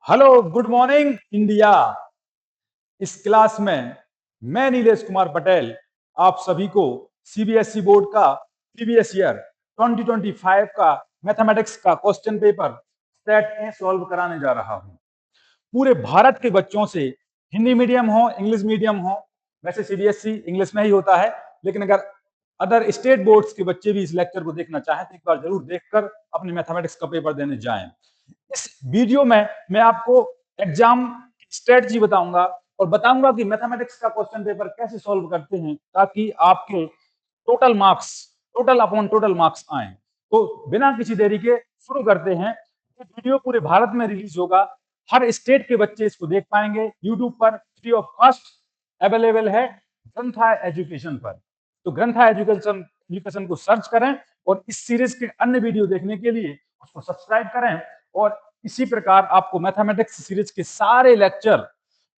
Hello, good morning India. इस class में मैं नीलेश कुमार पटेल आप सभी को सीबीएसई बोर्ड का प्रीवियस ईयर 2025 का मैथमेटिक्स का question paper set A solve कराने जा रहा हूं। पूरे भारत के बच्चों से, हिंदी मीडियम हो इंग्लिश मीडियम हो, वैसे सीबीएसई इंग्लिश में ही होता है, लेकिन अगर अदर स्टेट बोर्ड्स के बच्चे भी इस लेक्चर को देखना चाहें तो एक बार जरूर देखकर अपने मैथमेटिक्स का पेपर देने जाएं। इस वीडियो में मैं आपको एग्जाम स्ट्रेटजी बताऊंगा और बताऊंगा कि मैथमेटिक्स का क्वेश्चन पेपर कैसे सॉल्व करते हैं ताकि आपके total marks, total upon total marks आए। तो बिना किसी देरी के शुरू करते हैं। ये वीडियो पूरे भारत में रिलीज होगा, हर स्टेट के बच्चे इसको देख पाएंगे। यूट्यूब पर फ्री ऑफ कॉस्ट अवेलेबल है ग्रंथा एजुकेशन पर। तो ग्रंथा एजुकेशन को सर्च करें और इस सीरीज के अन्य वीडियो देखने के लिए उसको सब्सक्राइब करें। और इसी प्रकार आपको मैथमेटिक्स सीरीज के सारे लेक्चर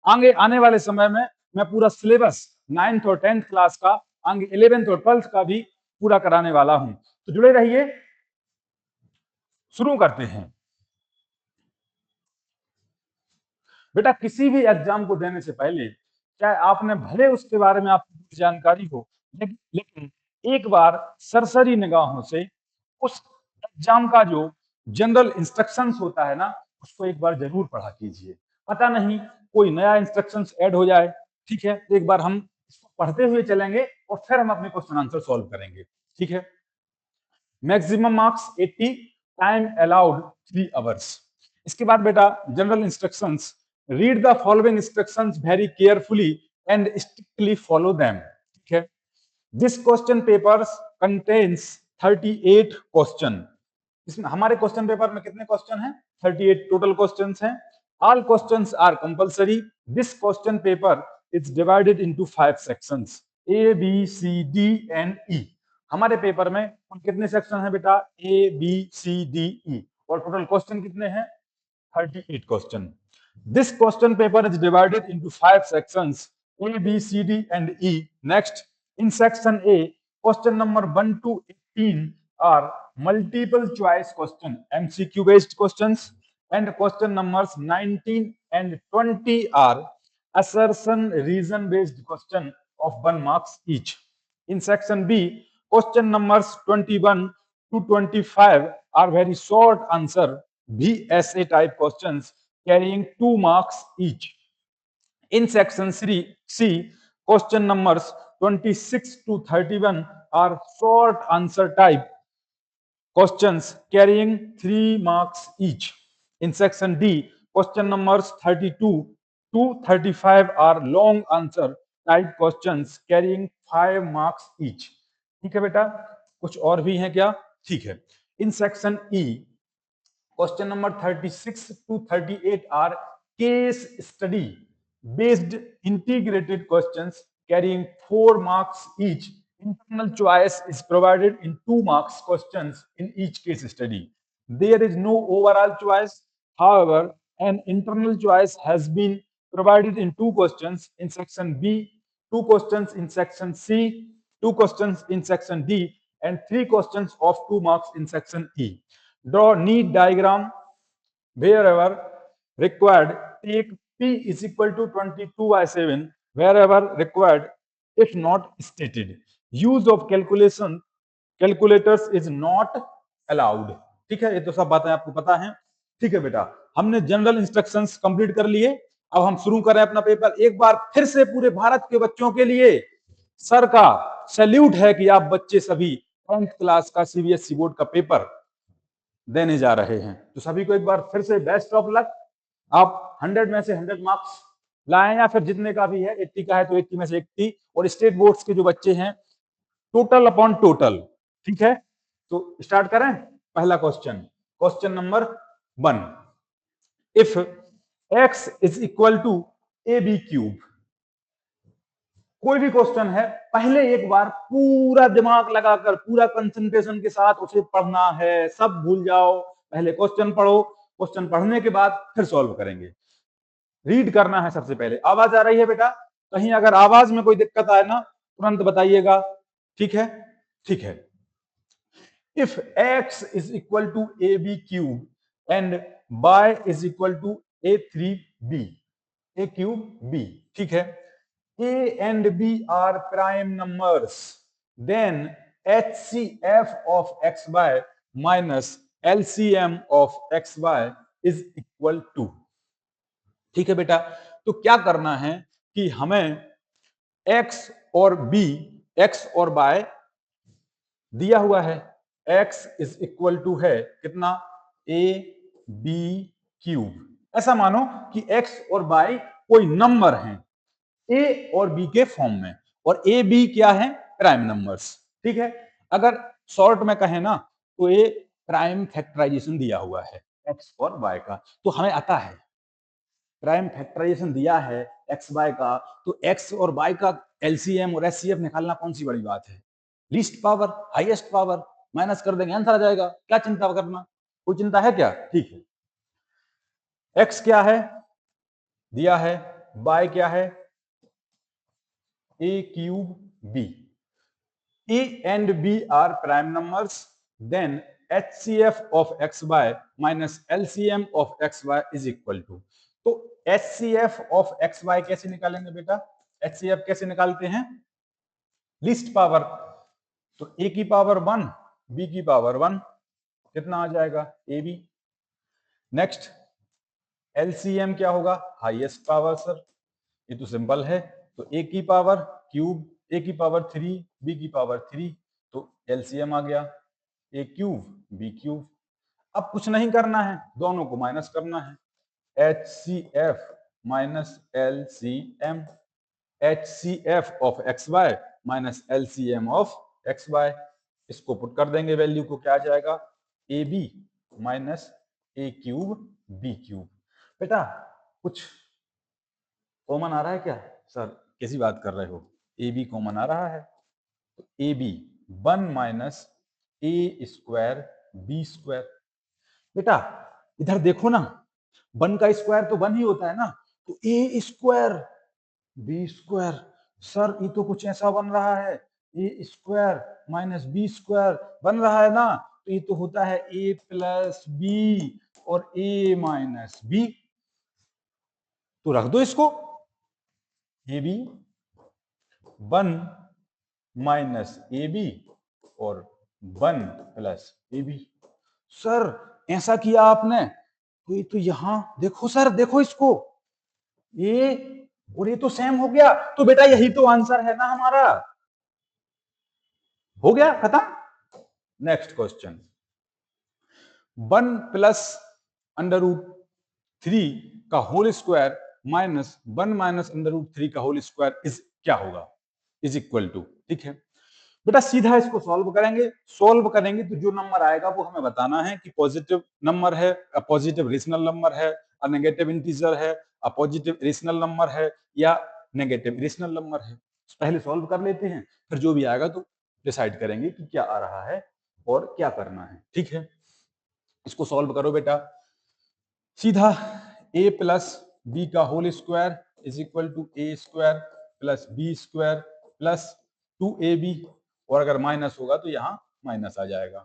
आगे आने वाले समय में मैं पूरा सिलेबस 9th और 10th क्लास का, आगे 11th और 12th का भी पूरा कराने वाला हूं। तो जुड़े रहिए, शुरू करते हैं। बेटा, किसी भी एग्जाम को देने से पहले, चाहे आपने भले उसके बारे में आपको जानकारी हो, लेकिन एक बार सरसरी निगाहों से उस एग्जाम का जो जनरल इंस्ट्रक्शंस होता है ना, उसको एक बार जरूर पढ़ा कीजिए। पता नहीं कोई नया इंस्ट्रक्शंस ऐड हो जाए। ठीक है, एक बार हम इसको पढ़ते हुए चलेंगे और फिर हम अपने क्वेश्चन आंसर सॉल्व करेंगे। ठीक है। Maximum marks 80, time allowed 3 hours. इसके बाद बेटा general instructions, read the following instructions very carefully and strictly follow them. ठीक है। This question papers contains 38 question. इसमें हमारे क्वेश्चन पेपर में कितने क्वेश्चन हैं? 38 टोटल क्वेश्चंस हैं। All questions are compulsory. This question paper is divided into 5 sections, A B C D and E. हमारे paper में कुल कितने सेक्शन हैं बेटा? A B C D E. और टोटल क्वेश्चन कितने हैं? 38 question. This question paper is divided into 5 sections, A, B, C, D, and E. Next, in section A, question number 1 to 18 are multiple choice question, MCQ based questions, and question numbers 19 and 20 are assertion reason based question of 1 marks each. In section B, question numbers 21 to 25 are very short answer VSA type questions carrying 2 marks each. In section C, question numbers 26 to 31 are short answer type questions carrying 3 marks each. In section D, question numbers 32 to 35 are long answer type questions carrying 5 marks each. ठीक है बेटा, कुछ और भी हैं क्या? ठीक है। In section E, question number 36 to 38 are case study based integrated questions carrying 4 marks each. Internal choice is provided in 2 marks questions in each case study. There is no overall choice. However, an internal choice has been provided in 2 questions in section B, 2 questions in section C, 2 questions in section D, and 3 questions of 2 marks in section E. Draw neat diagram wherever required. Take P is equal to 22/7 wherever required if not stated. Use of calculators is not allowed. ठीक है, ये तो सब बातें आपको पता है। ठीक है बेटा, हमने जनरल इंस्ट्रक्शंस कंप्लीट कर लिए। अब हम शुरू करें अपना पेपर। एक बार फिर से पूरे भारत के बच्चों के लिए सर का सैल्यूट है कि आप बच्चे सभी 10th क्लास का सीबीएसई बोर्ड का पेपर देने जा रहे हैं। तो सभी को एक बार फिर से बेस्ट ऑफ लक। आप 100 में से 100 मार्क्स लाएं या फिर जितने का भी है, 80 का है तो 80 में से 80। और स्टेट बोर्ड्स के जो बच्चे हैं, टोटल अपॉन टोटल। ठीक है, तो स्टार्ट करें। पहला question, question number 1, if x is equal to A B cube. कोई भी क्वेश्चन है, पहले एक बार पूरा दिमाग लगाकर, पूरा कंसंट्रेशन के साथ उसे पढ़ना है। सब भूल जाओ, पहले क्वेश्चन पढ़ो, क्वेश्चन पढ़ने के बाद फिर सॉल्व करेंगे। रीड करना है सबसे पहले। आवाज आ रही है बेटा? कहीं अगर आवाज में कोई दिक्कत आए ना, तुरंत बताइएगा। ठीक है, ठीक है। If x is equal to A B cube and y is equal to a3b, a cube b, ठीक है। a and b are prime numbers, then HCF of xy minus LCM of xy is equal to, ठीक है बेटा। तो क्या करना है कि हमें x और b, x और y दिया हुआ है, x इज इक्वल टू है कितना, a b क्यूब। ऐसा मानो कि x और y कोई नंबर हैं a और b के फॉर्म में, और a b क्या है, प्राइम नंबर्स, ठीक है। अगर शॉर्ट में कहें ना तो ये प्राइम फैक्टराइजेशन दिया हुआ है x और y का, तो हमें आता है प्राइम फैक्टराइजेशन दिया है एक्स वाई का, तो एक्स और वाई का एलसीएम और एचसीएफ निकालना कौन सी बड़ी बात है, least power highest power, minus कर देंगे आंसर आ जाएगा, क्या चिंता करना, कोई चिंता है क्या, ठीक है। एक्स क्या है दिया है, वाई क्या है A cube B, A and B are prime numbers, then HCF of xy minus LCM of xy is equal to, तो HCF of xy कैसे निकालेंगे बेटा, HCF कैसे निकालते हैं, लिस्ट पावर, तो a की पावर 1 b की पावर 1, कितना आ जाएगा ए बी। नेक्स्ट LCM क्या होगा, हाईएस्ट पावर सर, ये तो सिंपल है, तो a की पावर क्यूब, a की पावर 3 b की पावर 3, तो LCM आ गया a क्यूब b क्यूब। अब कुछ नहीं करना है, दोनों को माइनस करना है, HCF minus LCM, HCF of XY minus LCM of XY, इसको पुट कर देंगे वैल्यू को, क्या आ जाएगा AB minus a cube b cube. बेटा कुछ कॉमन आ रहा है क्या सर, कैसी बात कर रहे हो, AB कॉमन आ रहा है, तो AB 1 minus a square b square. बेटा इधर देखो ना, 1 का स्क्वायर तो 1 ही होता है ना, तो a square B square, sir ये तो कुछ ऐसा बन रहा है, A square minus B square बन रहा है ना, तो ये तो होता है ए प्लस बी और ए माइनस बी, तो रख दो इसको, A B 1 minus A B और 1 प्लस ए बी। सर ऐसा किया आपने, तो ये तो यहां देखो सर, देखो इसको, ये और ये तो सेम हो गया, तो बेटा यही तो आंसर है ना हमारा, हो गया खत्म। Next question, 1 plus under root 3 का whole square minus 1 minus under root 3 का होल स्क्वायर इज क्या होगा, इज इक्वल टू, ठीक है बेटा सीधा इसको सॉल्व करेंगे, सॉल्व करेंगे तो जो नंबर आएगा वो हमें बताना है कि पॉजिटिव नंबर है, पॉजिटिव रेशनल नंबर है, नेगेटिव इंटीजर है, पॉजिटिव रेशनल नंबर है, या नेगेटिव रेशनल नंबर है। पहले सॉल्व कर लेते हैं, फिर जो भी आएगा तो डिसाइड करेंगे कि क्या आ रहा है और क्या करना है, ठीक है। इसको सॉल्व करो बेटा, सीधा a प्लस बी का whole square is equal to A square plus B square plus 2ab, और अगर माइनस होगा तो यहाँ माइनस आ जाएगा,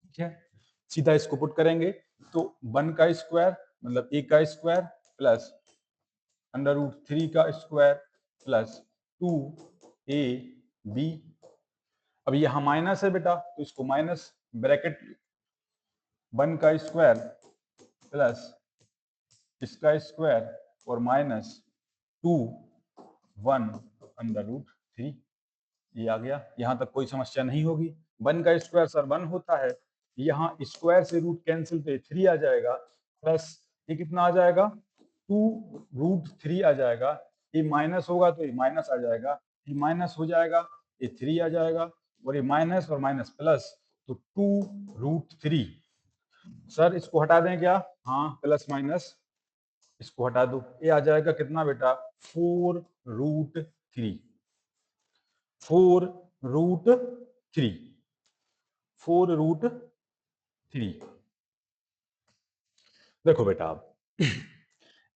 ठीक है। सीधा इसको पुट करेंगे तो 1 का स्क्वायर मतलब a का स्क्वायर प्लस अंडर रूट 3 का स्क्वायर प्लस 2ab, अब यहाँ माइनस है बेटा तो इसको माइनस ब्रैकेट 1 का स्क्वायर प्लस इसका स्क्वायर और माइनस 2 1 अंडर रूट 3, ये आ गया। यहां तक कोई समस्या नहीं होगी, 1 का स्क्वायर सर 1 होता है, यहाँ स्क्वायर से रूट कैंसिल तो 3 आ जाएगा, प्लस ये कितना आ जाएगा 2 रूट 3 आ जाएगा, ये माइनस होगा तो ये माइनस आ जाएगा, ये माइनस हो जाएगा, ये 3 आ जाएगा, और ये माइनस और माइनस प्लस, तो 2 रूट 3, सर इसको हटा दें क्या, हाँ प्लस माइनस इसको हटा दो, ये आ जाएगा कितना बेटा 4 रूट 3, 4 रूट 3, 4 रूट 3। देखो बेटा अब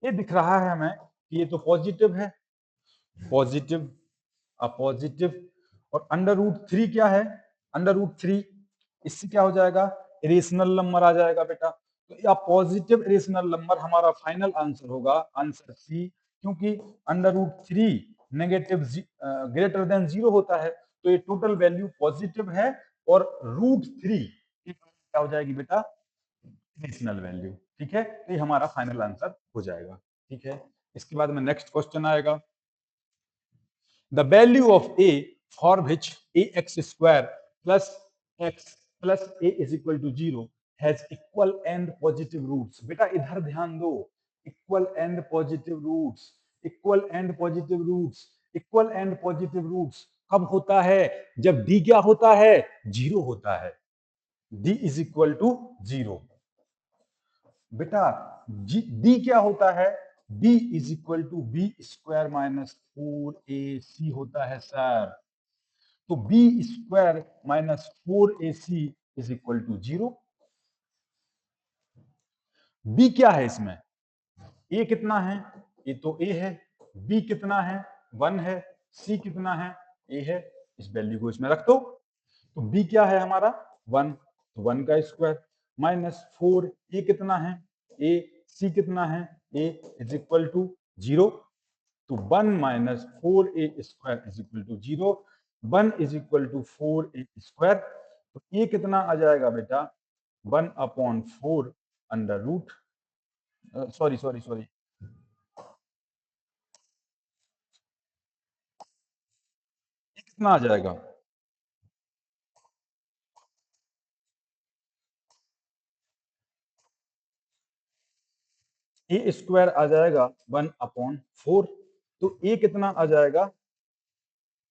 ये दिख रहा है हमें कि ये तो पॉजिटिव है, पॉजिटिव पॉजिटिव, और अंडर रूट 3 क्या है, अंडर रूट 3 इससे क्या हो जाएगा रेशनल नंबर आ जाएगा बेटा, तो या पॉजिटिव इरेशनल नंबर हमारा फाइनल आंसर होगा, आंसर सी, क्योंकि √3 नेगेटिव ग्रेटर देन 0 होता है, तो ये टोटल वैल्यू पॉजिटिव है और √3 क्या हो जाएगी बेटा, इरेशनल वैल्यू। ठीक है, तो ये हमारा फाइनल आंसर हो जाएगा। ठीक है, इसके बाद में नेक्स्ट क्वेश्चन आएगा, the value of a for which ax square plus x plus a is equal to 0 has equal and positive roots। बेटा इधर ध्यान दो, equal and positive roots, equal and positive roots, equal and positive roots कब होता है, जब d क्या होता है, 0 होता है, d is equal to 0। बेटा d क्या होता है, b is equal to B square minus 4ac होता है सर। तो B square minus 4ac is equal to 0। B क्या है इसमें, ए कितना है, ए तो ए है, बी कितना है 1 है, सी कितना है ए है, इस वैल्यू को इसमें रख दो। तो बी क्या है हमारा 1, तो 1 का स्क्वायर माइनस 4, ए कितना है ए, सी कितना है ए, इज इक्वल टू 0। तो 1 minus 4a square is equal to 0, 1 is equal to 4a square. तो ए कितना आ जाएगा बेटा 1/4 under root, sorry sorry sorry, कितना आ जाएगा, ए स्क्वायर आ जाएगा 1/4, तो ए कितना आ जाएगा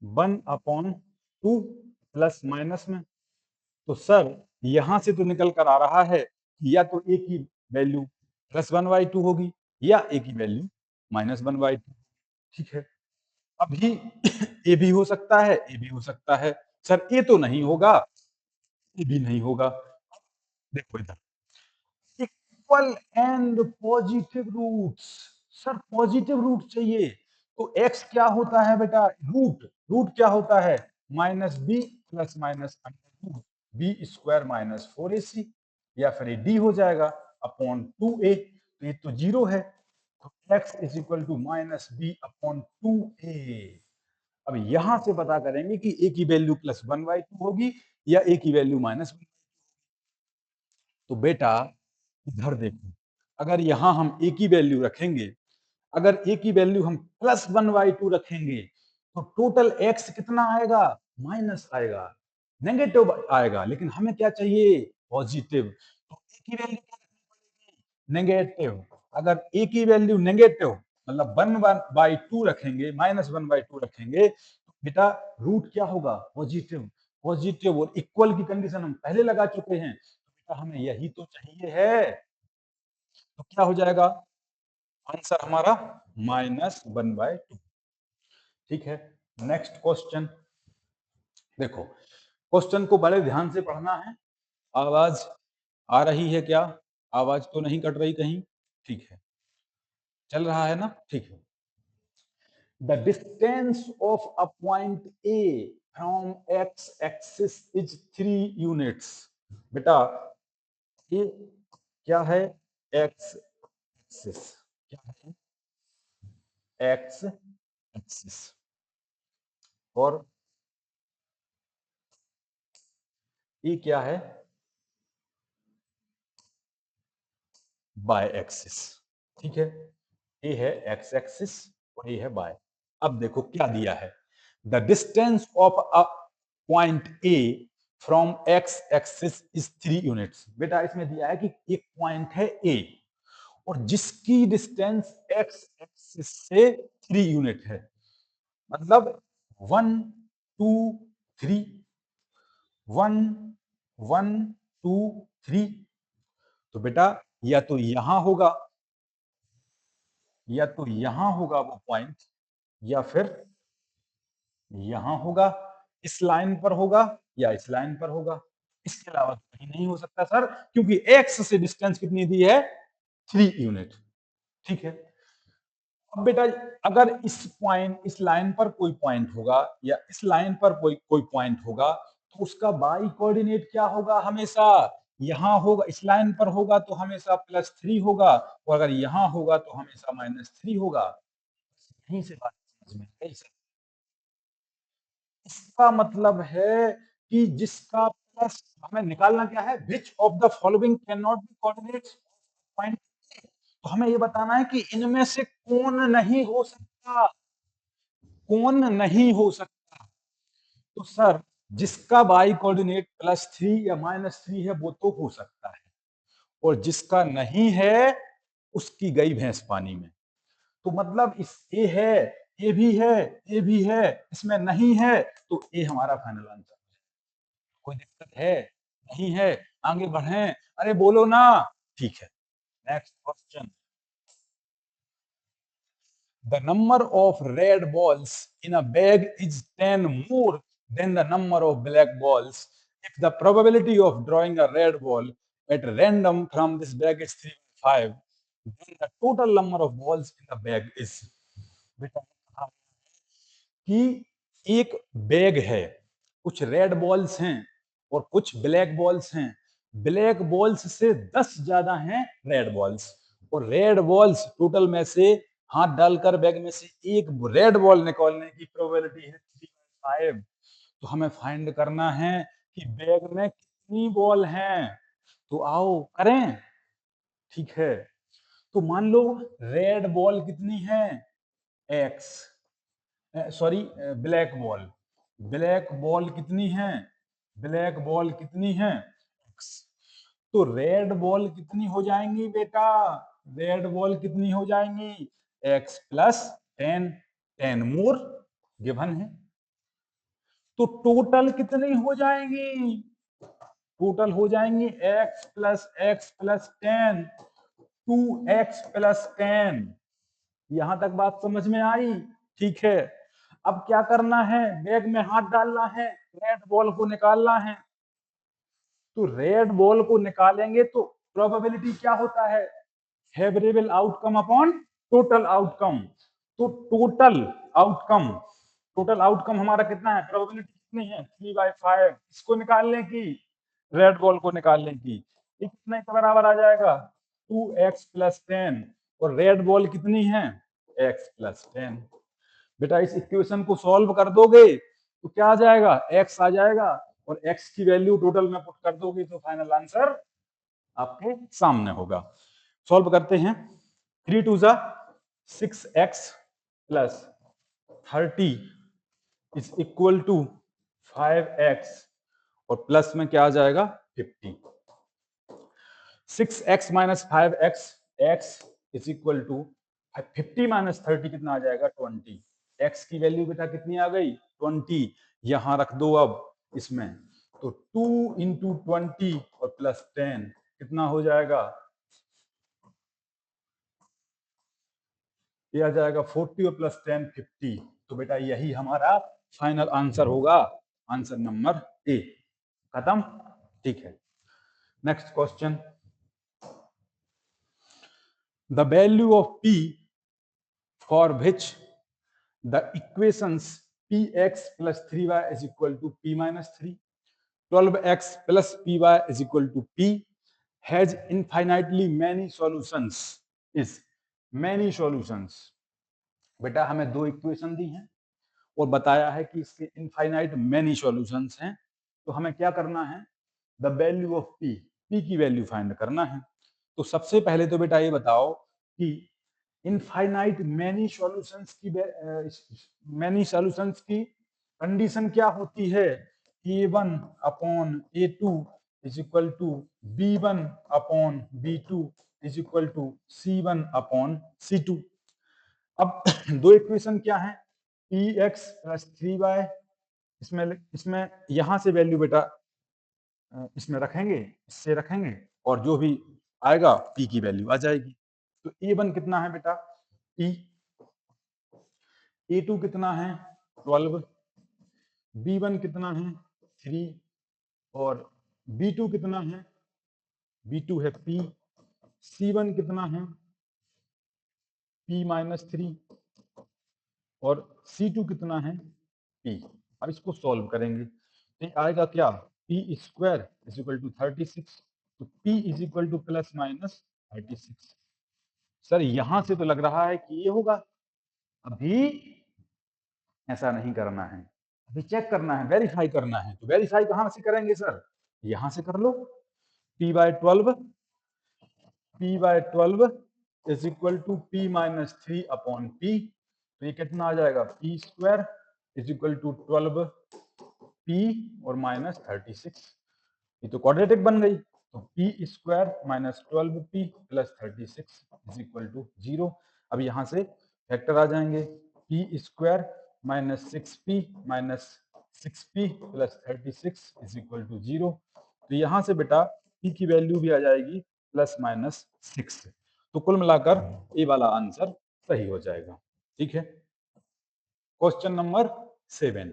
1/2 प्लस माइनस में। तो सर यहां से तो निकल कर आ रहा है कि या तो ए की वैल्यू +1/2 होगी या ए की वैल्यू -1/2। ठीक है, अभी ए भी हो सकता है, ए भी हो सकता है, सर ए तो नहीं होगा, ए भी नहीं होगा। देखो इधर equal and positive roots, sir positive root चाहिए, तो एक्स क्या होता है बेटा, रूट, रूट क्या होता है -b plus minus B square minus 4ac, या फिर ये डी हो जाएगा अपॉन 2a, तो ये तो 0 है, तो x is equal to -b/2a। अब यहां से पता करेंगे कि a की वैल्यू +1/2 होगी या a की वैल्यू -1। तो बेटा इधर देखो, अगर यहां हम a की वैल्यू रखेंगे, अगर a की वैल्यू हम +1/2 रखेंगे, तो टोटल x कितना आएगा, माइनस आएगा, नेगेटिव आएगा, लेकिन हमें क्या चाहिए, पॉजिटिव। तो a की वैल्यू क्या रखनी पड़ेगी, नेगेटिव। अगर a की वैल्यू नेगेटिव मतलब 1/2 रखेंगे, -1/2 रखेंगे, तो बेटा रूट क्या होगा, पॉजिटिव। पॉजिटिव और इक्वल की कंडीशन हम पहले लगा चुके हैं, तो बेटा हमें यही तो चाहिए है, तो क्या हो जाएगा आंसर हमारा -1/2। ठीक है, नेक्स्ट क्वेश्चन देखो, क्वेश्चन को बड़े ध्यान से पढ़ना है। आवाज आ रही है क्या, आवाज तो नहीं कट रही कहीं, ठीक है, चल रहा है ना, ठीक है। The distance of a point A from x axis is 3 units. बेटा ये क्या है, एक्स एक्सिस, क्या है एक्स एक्सिस, और ये क्या है बाय एक्सिस। ठीक है, ये है एक्स एक्सिस और ये है बाय। अब देखो क्या दिया है, the distance of a point A from x axis is 3 units. बेटा इसमें दिया है कि एक पॉइंट है ए और जिसकी डिस्टेंस एक्स एक्सिस से 3 यूनिट है, मतलब 1 2 3, 1 1 2 3। तो बेटा या तो यहां होगा, या तो यहां होगा वो पॉइंट, या फिर यहां होगा, इस लाइन पर होगा या इस लाइन पर होगा, इसके अलावा कहीं नहीं हो सकता सर, क्योंकि एक्स से डिस्टेंस कितनी दी है 3 यूनिट। ठीक है, अब बेटा अगर इस पॉइंट, इस लाइन पर कोई पॉइंट होगा या इस लाइन पर कोई कोई पॉइंट होगा, तो उसका बाई कोऑर्डिनेट क्या होगा हमेशा, यहाँ होगा, इस लाइन पर होगा तो हमेशा +3 होगा, और अगर यहाँ होगा तो हमेशा -3 होगा। यहीं से बात समझ में आई सर। इसका मतलब है कि जिसका प्लस हमें निकालना क्या है, which of the following can not be coordinates point. तो हमें ये बताना है कि इनमें से कौन नहीं हो सकता, कौन नहीं हो सकता। तो सर जिसका बाई कोऑर्डिनेट +3 या -3 है वो तो हो सकता है, और जिसका नहीं है उसकी गई भैंस पानी में। तो मतलब इस ए है, ए भी है, ए भी है, इसमें नहीं है, तो ए हमारा फाइनल आंसर। कोई दिक्कत है? नहीं है? आगे बढ़ें? अरे बोलो ना। ठीक है, next question. The number of red balls in a bag is 10 more than the number of black balls. If the probability of drawing a red ball at random from this bag is 3/5, then the total number of balls in the bag is। बेटा कि एक bag है, कुछ red balls हैं और कुछ black balls हैं। Black balls से 10 ज्यादा हैं रेड बॉल्स, और रेड बॉल्स टोटल में से हाथ डालकर बैग में से एक रेड बॉल निकालने की प्रोबेबिलिटी है 3/5। तो हमें फाइंड करना है कि बैग में कितनी बॉल हैं। तो आओ करें। ठीक है, तो मान लो रेड बॉल कितनी है, x, sorry black ball, black ball कितनी है, ब्लैक बॉल कितनी है एक्स। तो रेड बॉल कितनी हो जाएंगी बेटा, रेड बॉल कितनी हो जाएंगी, x+10, 10 मोर गिवन है। तो टोटल कितनी हो जाएंगी, टोटल हो जाएंगी x+x+10, 2x+10। यहां तक बात समझ में आई? ठीक है, अब क्या करना है, बैग में हाथ डालना है, रेड बॉल को निकालना है। तो रेड बॉल को निकालेंगे तो प्रोबेबिलिटी क्या होता है, favourable outcome upon total outcome. तो टोटल आउटकम हमारा कितना है, प्रोबेबिलिटी कितनी है 3/5, इसको निकालने की, रेड बॉल को निकालने की। ये कितने के बराबर आ जाएगा, 2x+10, और रेड बॉल कितनी है x+10। बेटा इस इक्वेशन को सॉल्व कर दोगे तो क्या आ जाएगा, x आ जाएगा, और x की वैल्यू टोटल में पुट कर दोगे तो फाइनल आंसर आपके सामने होगा। सॉल्व करते हैं। 3 2 जा 6x + 30 is equal to 5x, और प्लस में क्या आ जाएगा 50। 6x - 5x, x is equal to 50 - 30 कितना आ जाएगा 20। x की वैल्यू बेटा कितनी आ गई 20, यहां रख दो अब इसमें। तो 2 × 20 और +10 कितना हो जाएगा, ये आ जाएगा 40 और +10 50। तो बेटा यही हमारा फाइनल आंसर होगा, आंसर नंबर ए। खत्म? ठीक है, next question. The value of p for which the equations px + 3y is equal to p - 3, 12x + py is equal to p has infinitely many solutions is many solutions। बेटा हमें दो equation दी हैं और बताया है कि इसके इनफाइनाइट मैनी सॉल्यूशंस हैं। तो हमें क्या करना है, the value of P, P की वैल्यू फाइंड करना है। तो सबसे पहले तो बेटा ये बताओ कि इनफाइनाइट मैनी सॉल्यूशंस की कंडीशन क्या होती है, a1/a2 is equal to b1/b2 is equal to c1/c2। अब दो इक्वेशन क्या है, px + 3y, इसमें यहां से वैल्यू बेटा इसमें रखेंगे, इससे रखेंगे, और जो भी आएगा p की वैल्यू आ जाएगी। तो a1 कितना है बेटा p, a2 कितना है 12, b1 कितना है 3, और b2 कितना है, b2 है p, c1 कितना है p - 3, और c2 कितना है p। अब इसको सॉल्व करेंगे तो आएगा क्या, p² = 36, तो p is equal two plus minus 36। Sir यहां से तो लग रहा है कि ये होगा, अभी ऐसा नहीं करना है, अभी चेक करना है, वेरीफाई करना है। तो वेरीफाई कहां से करेंगे सर, यहां से कर लो। p by 12 is equal to p minus 3 upon p। तो ये कितना आ जाएगा, p square is equal to 12 p और माइनस 36। ये तो क्वाड्रेटिक बन गई। तो p square minus 12p plus 36 is equal to 0। अब यहां से फैक्टर आ जाएंगे, p square minus 6p minus 6p plus 36 is equal to 0। तो यहां से बेटा p की वैल्यू भी आ जाएगी प्लस माइनस 6। तो कुल मिलाकर ए वाला आंसर सही हो जाएगा। ठीक है, क्वेश्चन नंबर 7।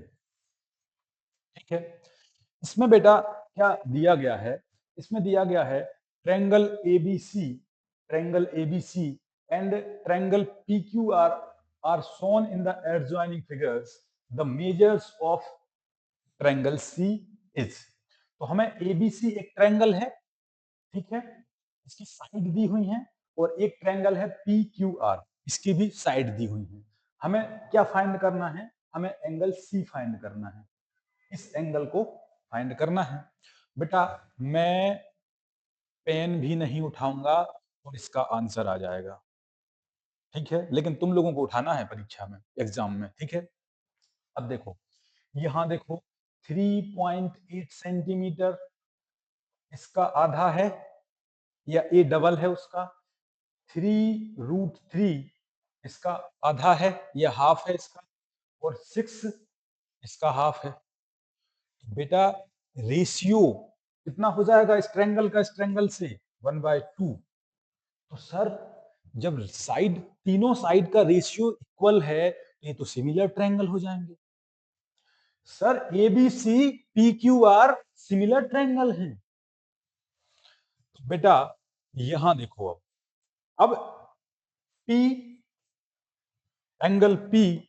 ठीक है, इसमें बेटा क्या दिया गया है, इसमें दिया गया है triangle ABC and triangle PQR are shown in the adjoining figures, the measures of triangle C is. तो हमें एबीसी एक ट्रायंगल है, ठीक है, इसकी साइड दी हुई है, और एक ट्रायंगल है पी क्यू आर, इसकी भी साइड दी हुई है। हमें क्या फाइंड करना है, हमें एंगल सी फाइंड करना है, इस एंगल को फाइंड करना है। बेटा मैं पेन भी नहीं उठाऊंगा और इसका आंसर आ जाएगा। ठीक है, लेकिन तुम लोगों को उठाना है परीक्षा में, एग्जाम में। ठीक है, अब देखो, यहां देखो 3.8 सेंटीमीटर इसका आधा है, या ए डबल है उसका, 3√3 इसका आधा है या हाफ है इसका, और 6 इसका हाफ है। बेटा रेशियो कितना हो जाएगा इस ट्रायंगल का, इस ट्रायंगल से 1/2। तो सर जब साइड, तीनों साइड का रेशियो इक्वल है, ये तो सिमिलर ट्रायंगल हो जाएंगे। Sir A B C P Q R similar triangle है। तो बेटा यहां देखो, अब P, एंगल P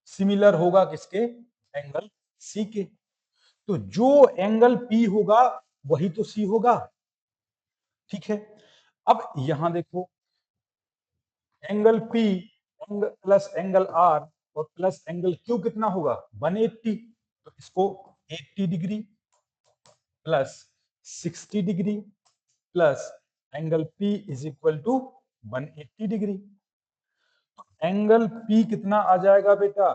सिमिलर होगा किसके, एंगल C के। तो जो एंगल P होगा वही तो C होगा। ठीक है, अब यहां देखो, angle P plus angle R और प्लस एंगल Q कितना होगा, 180। तो इसको 80 degree plus 60 degree plus angle P is equal to 180 degree. Angle P कितना आ जाएगा बेटा,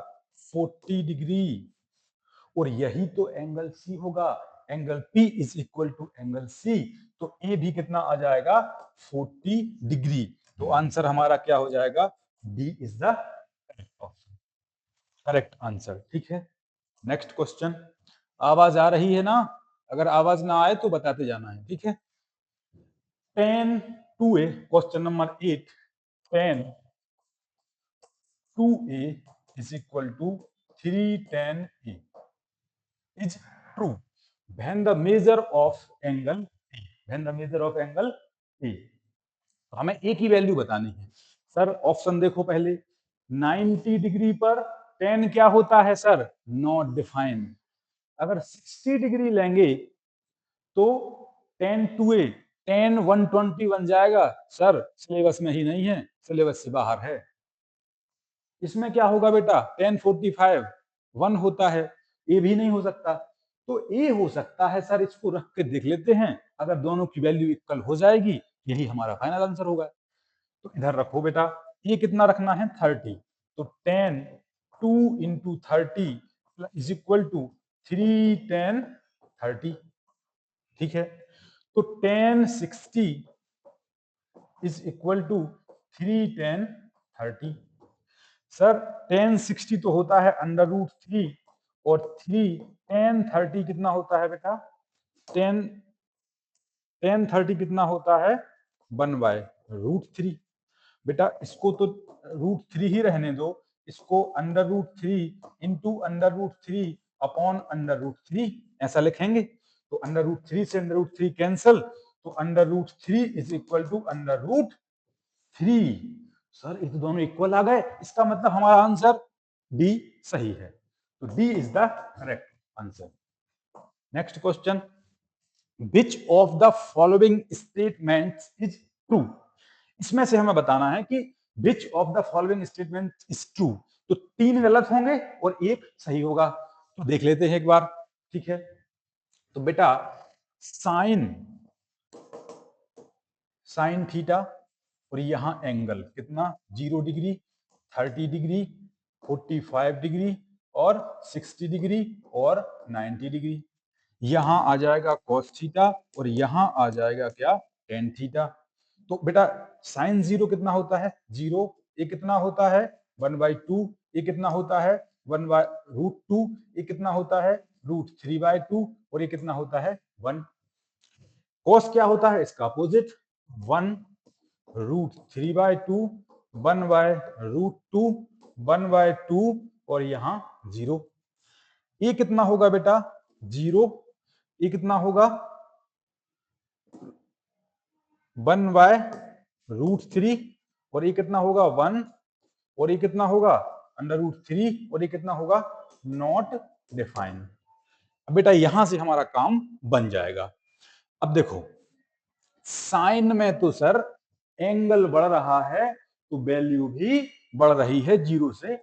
40 डिग्री। और यही तो एंगल C होगा, angle P is equal to angle C। तो A भी कितना आ जाएगा, 40 डिग्री। तो आंसर हमारा क्या हो जाएगा, D is the correct answer. ठीक है, नेक्स्ट क्वेश्चन। आवाज आ रही है ना, अगर आवाज ना आए तो बताते जाना है। ठीक है, tan 2a, question number 8, tan 2a is equal to 3 tan a is true when the measure of angle A, when the measure of angle A। तो हमें A की वैल्यू बतानी है। सर ऑप्शन देखो पहले, 90 डिग्री पर tan क्या होता है सर, नॉट डिफाइंड। अगर 60 डिग्री लेंगे तो tan 2a tan 120 बन जाएगा। सर सिलेबस में ही नहीं है, सिलेबस से बाहर है। इसमें क्या होगा बेटा, 1045 1 होता है, ए भी नहीं हो सकता। तो ए हो सकता है सर, इसको रख के देख लेते हैं, अगर दोनों की वैल्यू इक्वल हो जाएगी, यही हमारा फाइनल आंसर होगा। तो इधर रखो बेटा, ये कितना रखना है, 30। तो 10 2 इंटू 30 इज इक्वल टू 3 10 30। ठीक है, तो 10 60 is equal to 3 10 30। Sir tan 60 तो होता है √3, और 3 tan 30 कितना होता है बेटा, tan 30 कितना होता है, 1/√3। बेटा इसको तो √3 ही रहने दो, इसको √3 इंटू √3 अपॉन √3 ऐसा लिखेंगे। तो √3 से √3 कैंसल, तो √3 इज इक्वल टू √3। सर ये तो दोनों इक्वल आ गए, इसका मतलब हमारा आंसर डी सही है। तो D is the correct answer. Next question, which of the following statements is true. इसमें से हमें बताना है कि which of the following statement is true. तो 3 गलत होंगे और 1 सही होगा। तो देख लेते हैं एक बार। ठीक है, तो बेटा साइन साइन थीटा और यहां एंगल कितना 0 डिग्री, 30 डिग्री, 45 डिग्री और 60 डिग्री और 90 डिग्री। यहां आ जाएगा cos थीटा और यहां आ जाएगा क्या tan थीटा। तो बेटा साइन 0 कितना होता है 0, ये कितना होता है 1/2, ये कितना होता है 1/√2, ये कितना होता है √3/2 और ये कितना होता है 1। cos क्या होता है इसका अपोजिट 1√3/2, 1/√2, 1/2 और यहां 0। ये कितना होगा बेटा 0, ये कितना होगा 1/√3 और ये कितना होगा 1 और ये कितना होगा √3 और ये कितना होगा नॉट डिफाइंड। अब बेटा यहां से हमारा काम बन जाएगा। अब देखो साइन में तो सर एंगल बढ़ रहा है तो वैल्यू भी बढ़ रही है 0 से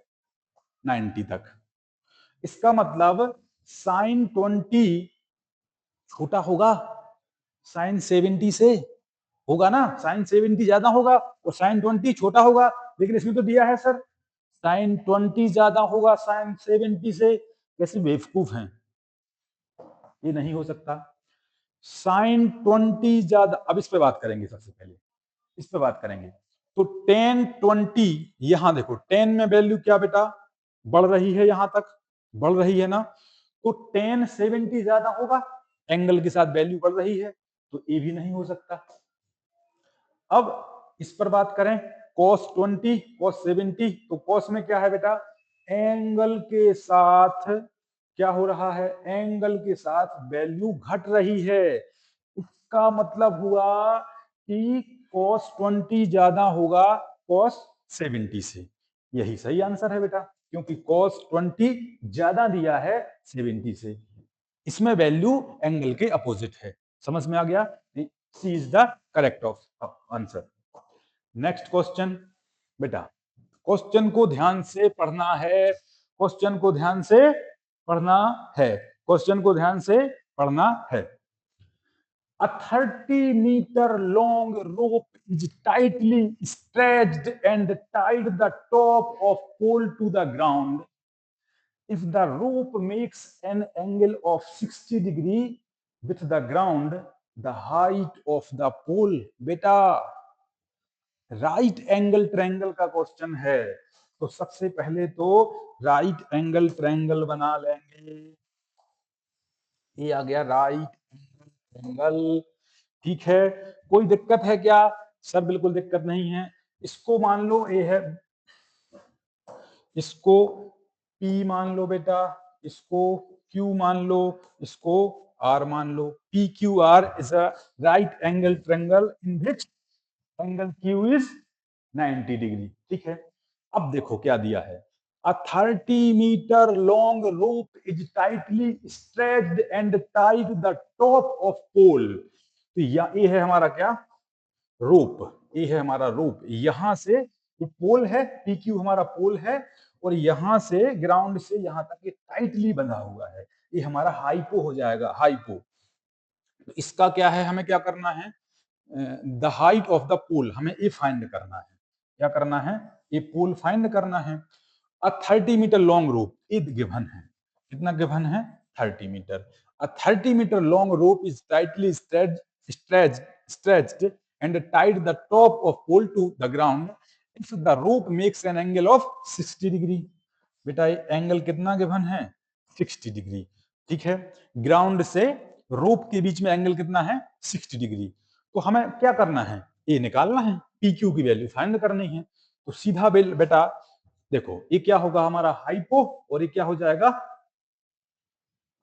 90 तक। इसका मतलब साइन 20 छोटा होगा साइन 70 से, होगा ना। साइन 70 ज्यादा होगा और साइन 20 छोटा होगा, लेकिन इसमें तो दिया है सर साइन 20 ज्यादा होगा साइन 70 से। कैसे बेवकूफ हैं, ये नहीं हो सकता। साइन 20 ज्यादा, अब इस पे बात करेंगे, सबसे पहले इस पे बात करेंगे। तो टेन 20, यहां देखो 10 में वैल्यू क्या बेटा बढ़ रही है, यहां तक बढ़ रही है ना। तो टेन 70 ज्यादा होगा, एंगल के साथ वैल्यू बढ़ रही है, तो ये भी नहीं हो सकता। अब इस पर बात करें cos 20 cos 70, तो cos में क्या है बेटा एंगल के साथ क्या हो रहा है, एंगल के साथ वैल्यू घट रही है। इसका मतलब हुआ कि cos 20 ज्यादा होगा cos 70 से। यही सही आंसर है बेटा, क्योंकि cos 20 ज्यादा दिया है 70 से। इसमें वैल्यू एंगल के अपोजिट है। समझ में आ गया, C is the correct of answer. Next question बेटा, क्वेश्चन को ध्यान से पढ़ना है, क्वेश्चन को ध्यान से पढ़ना है, क्वेश्चन को ध्यान से पढ़ना है। A 30-meter long rope is tightly stretched and tied the top of pole to the ground. If the rope makes an angle of 60 degree with the ground, the height of the pole, बेटा right angle triangle का question है, तो सबसे पहले तो right angle triangle बना लेंगे। ये आ गया राइट एंगल ट्रायंगल। ठीक है, कोई दिक्कत है क्या सर? बिल्कुल दिक्कत नहीं है। इसको मान लो ए है, इसको P मान लो बेटा, इसको Q मान लो, इसको R मान लो। PQR is a right angle triangle in which angle Q is 90 degree. ठीक है, अब देखो क्या दिया है, a 30-meter long rope is tightly stretched and tied the top of pole। तो ये है हमारा क्या रोप, ये है हमारा रोप। यहां से ये पोल है, PQ हमारा पोल है, और यहां से ग्राउंड से यहां तक ये टाइटली बंधा हुआ है। ये हमारा हाइपो हो जाएगा, हाइपो। तो इसका क्या है, हमें क्या करना है, द हाइट ऑफ द पोल हमें ये फाइंड करना है। क्या करना है, ये पोल फाइंड करना है। A 30 metre long rope is given है, कितना गिवन है 30 metre. A 30 metre long rope is tightly stretched and tied the top of pole to the ground if the rope makes an angle of 60 degree. बेटा ये angle कितना given है 60 degree. ठीक है, ground से रोप के बीच में एंगल कितना है 60 डिग्री। तो हमें क्या करना है, ये निकालना है, PQ की वैल्यू फाइंड करनी है। तो सीधा बेटा देखो ये क्या होगा हमारा हाइपो, और ये क्या हो जाएगा,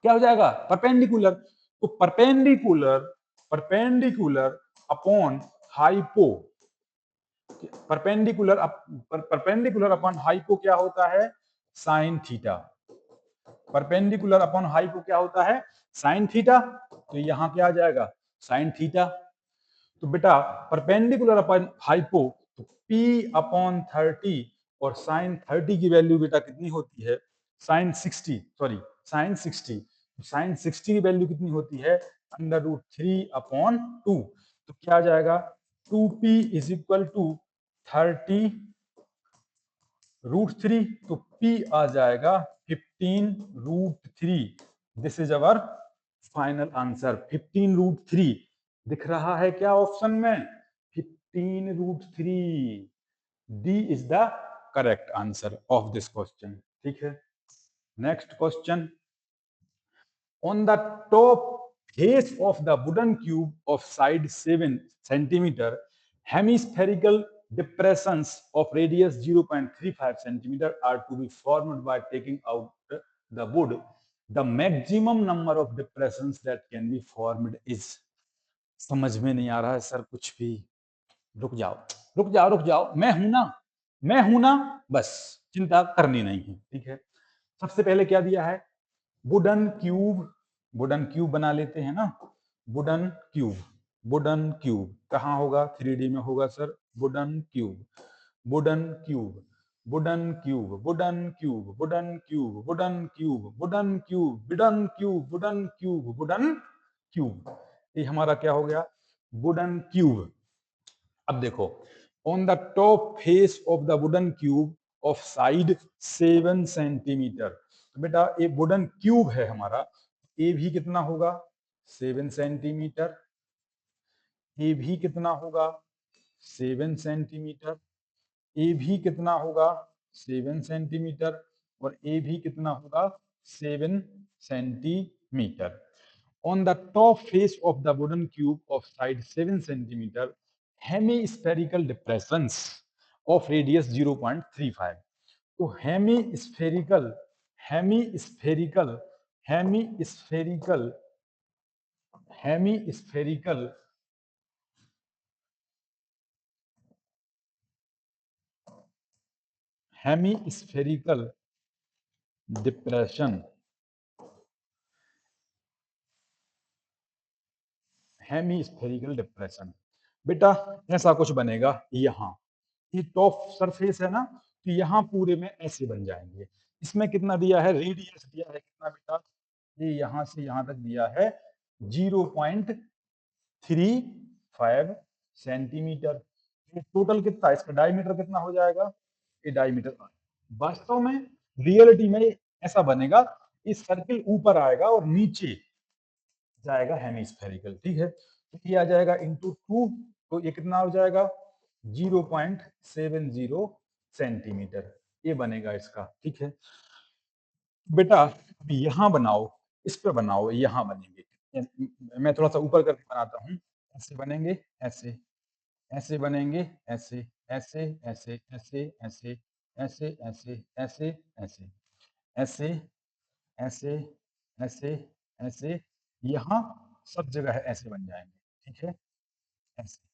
क्या हो जाएगा परपेंडिकुलर। तो perpendicular perpendicular upon hypo, perpendicular upon hypo क्या होता है sine theta. Perpendicular upon hypo क्या होता है साइन थीटा। तो यहाँ क्या आ जाएगा, साइन थीटा। तो बेटा परपेंडिकुलर अपॉन हाइपो, तो P अपॉन 30 और साइन 30 की वैल्यू बेटा कितनी होती है, साइन 60, सॉरी साइन 60, साइन 60 की वैल्यू कितनी होती है, अंडर रूट 3 अपॉन 2। तो क्या आ जाएगा, 2P is equal to 30 root 3, तो P आ जाएगा 15 root 3। This is our final answer, 15 root 3 दिख रहा है क्या ऑप्शन में, 15 root 3। D is the correct answer of this question. ठीक है, next question, on the top face of the wooden cube of side 7 centimeter, hemispherical depressions of radius 0.35 centimeter are to be formed by taking out the wood. The maximum number of depressions that can be formed is, समझ में नहीं आ रहा है sir कुछ भी, रुक जाओ रुक जाओ रुक जाओ, मैं हूं ना, बस चिंता करनी नहीं है। ठीक है, सबसे पहले क्या दिया है, वुडन क्यूब, वुडन क्यूब बना लेते हैं ना, वुडन क्यूब, वुडन क्यूब कहाँ होगा, 3D में होगा sir, wooden cube, wooden cube, wooden cube, wooden cube, wooden cube, wooden cube, wooden cube, wooden cube, wooden cube, wooden cube, ये हमारा क्या हो गया, वुडन क्यूब। अब देखो, on the top face of the wooden cube of side 7 centimetre, तो बेटा ये वुडन क्यूब है हमारा, ए भी कितना होगा 7 सेंटीमीटर, ए भी कितना होगा 7 सेंटीमीटर, ए भी कितना होगा 7 सेंटीमीटर, और ए भी कितना होगा 7 centimetre. On the top face of the wooden cube of side 7 centimeter, hemispherical depressions of radius 0.35. तो hemispherical, hemispherical, hemispherical, hemispherical, hemispherical depression, hemispherical depression, बेटा ऐसा कुछ बनेगा यहाँ, ये टॉप सरफेस है ना, तो यहाँ पूरे में ऐसे बन जाएंगे। इसमें कितना दिया है, रेडियस दिया है कितना बेटा, ये यहाँ से यहाँ तक दिया है 0.35 सेंटीमीटर। ये टोटल कितना, इसका डायमीटर कितना हो जाएगा, ये डायमीटर, वास्तव में रियलिटी में ऐसा बनेगा, इस सर्किल ऊपर आएगा और नीचे जाएगा हेमिस्फेरिकल। ठीक है, तो ये आ जाएगा इंटू 2, तो ये कितना हो जाएगा 0.70 सेंटीमीटर, ये बनेगा इसका। ठीक है बेटा, अभी यहाँ बनाओ, इस पे बनाओ, यहाँ बनेंगे, मैं थोड़ा सा ऊपर करके बनाता हूँ, ऐसे बनेंगे, ऐसे ऐसे बनेंगे, ऐसे ऐसे ऐसे ऐसे ऐसे ऐसे ऐसे ऐसे ऐसे ऐसे ऐसे ऐसे ऐसे, यहाँ सब जगह है ऐसे बन जाएंगे। ठीक है, ऐसे।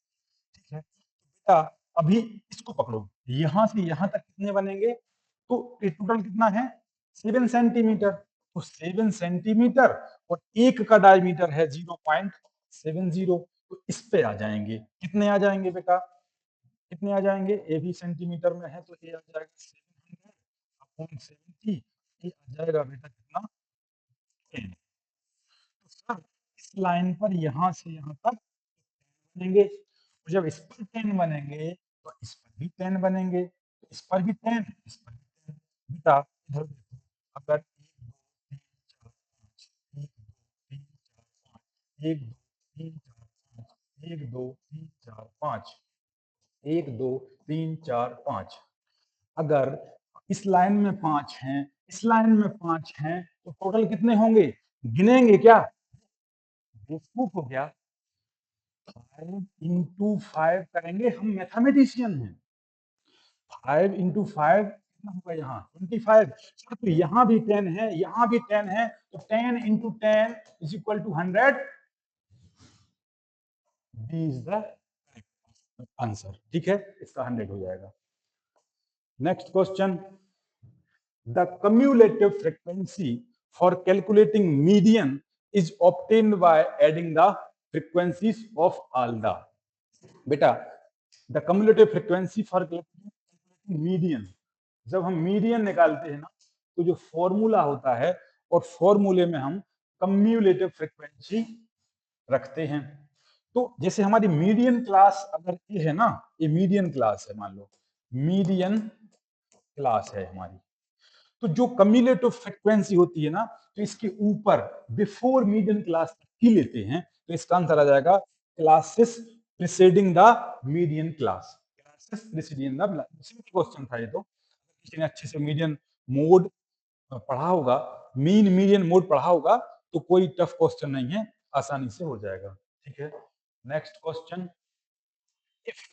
ठीक है, तो बेटा अभी इसको पकड़ो, यहाँ से यहाँ तक कितने बनेंगे, तो ये टोटल कितना है 7 सेंटीमीटर, तो 7 सेंटीमीटर और एक का डायमीटर है 0.70, तो इस पे आ जाएंगे, कितने आ जाएंगे बेटा, कितने आ जाएंगे, ए भी सेंटीमीटर में है तो ए आ जाएगा 700 अपॉन 70, ये आ जाएगा बेटा कितना 10। तो सर इस लाइन पर यहाँ से यहाँ तक बनेंगे, तो जब इस पर 10 बनेंगे तो इस पर भी 10 बनेंगे, तो इस पर भी 10, इस पर भी 10। बेटा इधर देखो, अगर 1 2 3 4 5, 1 2 3 4 5, अगर इस लाइन में 5 हैं, इस लाइन में 5 हैं, तो टोटल कितने होंगे, गिनेंगे क्या, बेवकूफ हो गया, 5 इंटू 5 करेंगे, हम मैथमेटिशियन हैं, 5 इंटू 5 कितना होगा यहाँ 25, तो यहाँ भी 10 है, यहाँ भी 10 है, तो 10 into 10 is equal to 100, B is the answer. ठीक है, इसका 100 हो जाएगा। Next question, the cumulative frequency for calculating median is obtained by adding the frequencies of all the, बेटा the cumulative frequency for median, जब हम मीडियन निकालते हैं ना तो जो फॉर्मूला होता है और फॉर्मूले में हम कम्युलेटिव फ्रीक्वेंसी रखते हैं। तो जैसे हमारी मीडियन क्लास अगर ये है ना, ये मीडियन क्लास है, मान लो मीडियन क्लास है हमारी, तो जो कम्युलेटिव फ्रीक्वेंसी होती है ना, तो इसके ऊपर बिफोर मीडियन क्लास की लेते हैं, तो इसका आंसर आ जाएगा classes preceding the median class. Classes preceding the, question था ये तो, किसी ने अच्छे से मीडियन मोड पढ़ा होगा, मीन मीडियन मोड पढ़ा होगा, तो कोई टफ क्वेश्चन नहीं है, आसानी से हो जाएगा। ठीक है, next question, if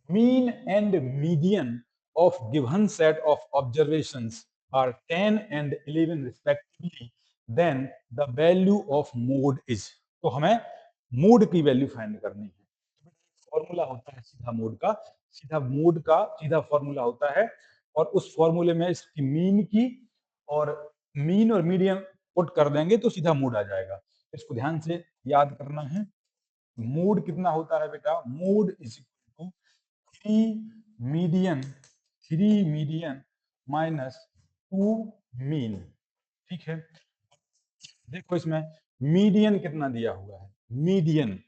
mean and median of given set of observations are 10 and 11 respectively, then the value of mode is, तो हमें मोड की वैल्यू फाइंड करनी है। फॉर्मूला होता है सीधा मोड का, सीधा मोड का सीधा फॉर्मूला होता है, और उस फॉर्मूले में इसकी मीन की और मीन और मीडियन पुट कर देंगे तो सीधा मोड आ जाएगा। इसको ध्यान से याद करना है। मोड कितना होता है बेटा, mode is equal to three median minus 2 mean. ठीक है, देखो इसमें मीडियन कितना दिया हुआ है, मीडियन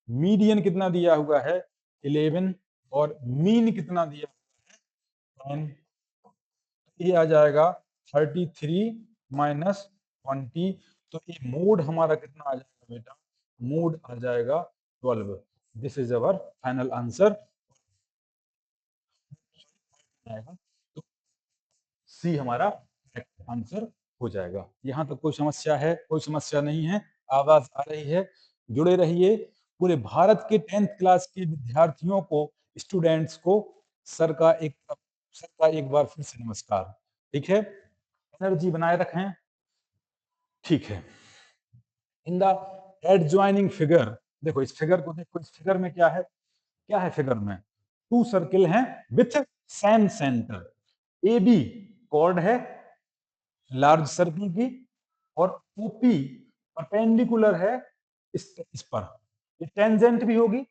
मीडियन कितना दिया हुआ है 11, और मीन कितना दिया हुआ है 10, ये आ जाएगा 33 माइनस 20, तो ये मोड हमारा कितना आ जाएगा बेटा, मोड आ जाएगा 12। This is our final answer, तो सी हमारा करेक्ट आंसर हो जाएगा। यहां तक कोई समस्या है? कोई समस्या नहीं है, आवाज आ रही है, जुड़े रहिए। पूरे भारत के 10th क्लास के विद्यार्थियों को, स्टूडेंट्स को सर का एक बार फिर से नमस्कार। ठीक है, एनर्जी बनाए रखें। ठीक है, इन द एडजॉइनिंग फिगर, देखो इस फिगर को देखो, इस फिगर में क्या है, क्या है फिगर में, 2 सर्किल हैं with same centre. A B chord है लार्ज सर्किल की, और ओपी परपेंडिकुलर है इस पर, ये टेंजेंट भी होगी,